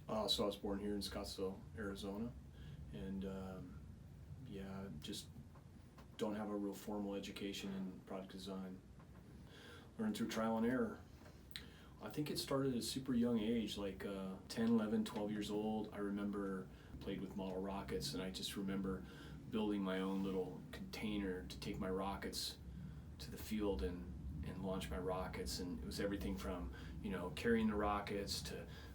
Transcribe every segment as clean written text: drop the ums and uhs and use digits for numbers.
So I was born here in Scottsdale, Arizona, and yeah, just don't have a real formal education in product design. Learned through trial and error. I think it started at a super young age, like 10, 11, 12 years old. I remember played with model rockets, and I just remember building my own little container to take my rockets to the field and launch my rockets. And it was everything from, carrying the rockets to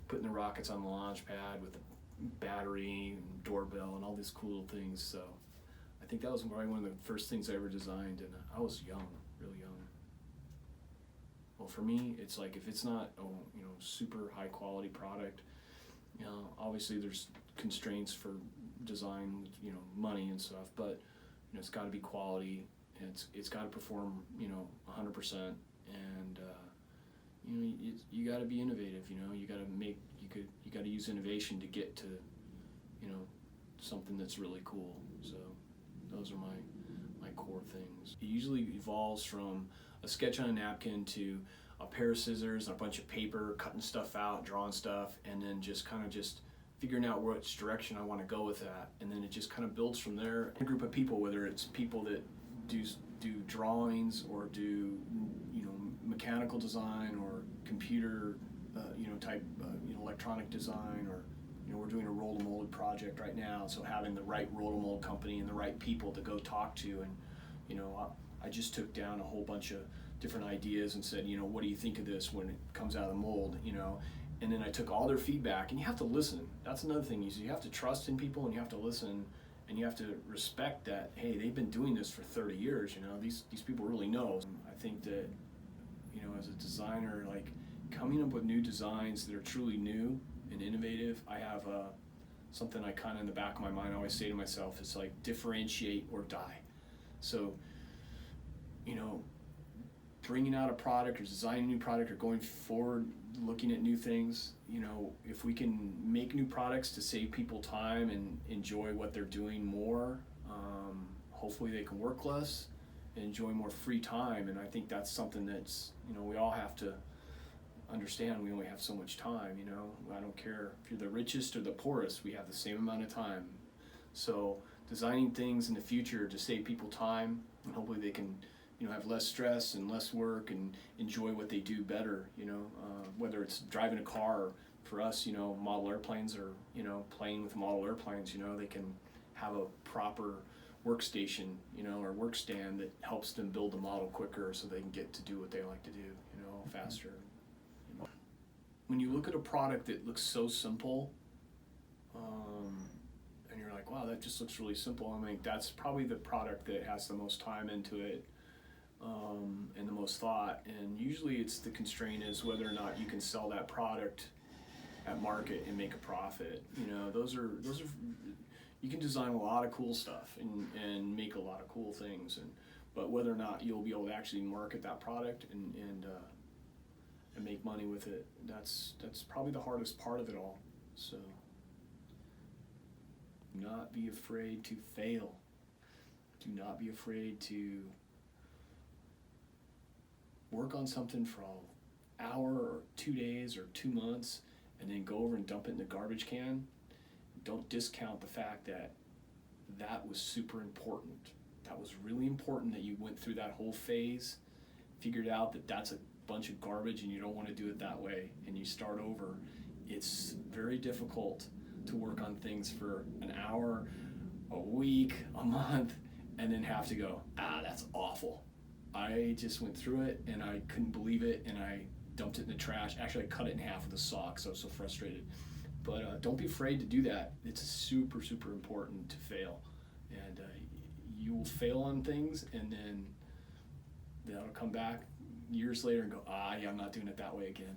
putting the rockets on the launch pad with a battery and doorbell and all these cool little things. So I think that was probably one of the first things I ever designed, and I was young, really young. Well, for me, it's like if it's not a super high quality product, obviously there's constraints for design, money and stuff, but it's got to be quality. And it's got to perform, 100%, and you got to be innovative. You got to you got to use innovation to get to, something that's really cool. So those are my core things. It usually evolves from a sketch on a napkin to a pair of scissors and a bunch of paper, cutting stuff out, drawing stuff, and then just figuring out which direction I want to go with that. And then it just kind of builds from there. A group of people, whether it's people that do drawings or do mechanical design or computer type electronic design, or we're doing a roll to mold project right now, so having the right roll to mold company and the right people to go talk to. And I just took down a whole bunch of different ideas and said, what do you think of this when it comes out of the mold, and then I took all their feedback. And you have to listen. That's another thing. You have to trust in people, and you have to listen, and you have to respect that, hey, they've been doing this for 30 years. These people really know. I think that as a designer, like coming up with new designs that are truly new and innovative, I have something I kind of in the back of my mind I always say to myself, it's like differentiate or die. So bringing out a product or designing a new product or going forward looking at new things, if we can make new products to save people time and enjoy what they're doing more, hopefully they can work less and enjoy more free time. And I think that's something that's, we all have to understand. We only have so much time. I don't care if you're the richest or the poorest, we have the same amount of time. So designing things in the future to save people time, and hopefully they can have less stress and less work and enjoy what they do better, whether it's driving a car, or for us, model airplanes, or, playing with model airplanes, they can have a proper workstation, or work stand that helps them build the model quicker so they can get to do what they like to do, faster. When you look at a product that looks so simple, and you're like, wow, that just looks really simple, I mean, that's probably the product that has the most time into it, and the most thought. And usually it's the constraint is whether or not you can sell that product at market and make a profit. Those are you can design a lot of cool stuff and make a lot of cool things, but whether or not you'll be able to actually market that product and make money with it, that's probably the hardest part of it all. So do not be afraid to fail. Do not be afraid to work on something for an hour or 2 days or 2 months and then go over and dump it in the garbage can. Don't discount the fact that that was super important. That was really important that you went through that whole phase, figured out that that's a bunch of garbage and you don't want to do it that way, and you start over. It's very difficult to work on things for an hour, a week, a month, and then have to go, that's awful. I just went through it and I couldn't believe it, and I dumped it in the trash. Actually, I cut it in half with a saw because I was so frustrated. But don't be afraid to do that. It's super, super important to fail. And you will fail on things, and then that'll come back years later and go, yeah, I'm not doing it that way again.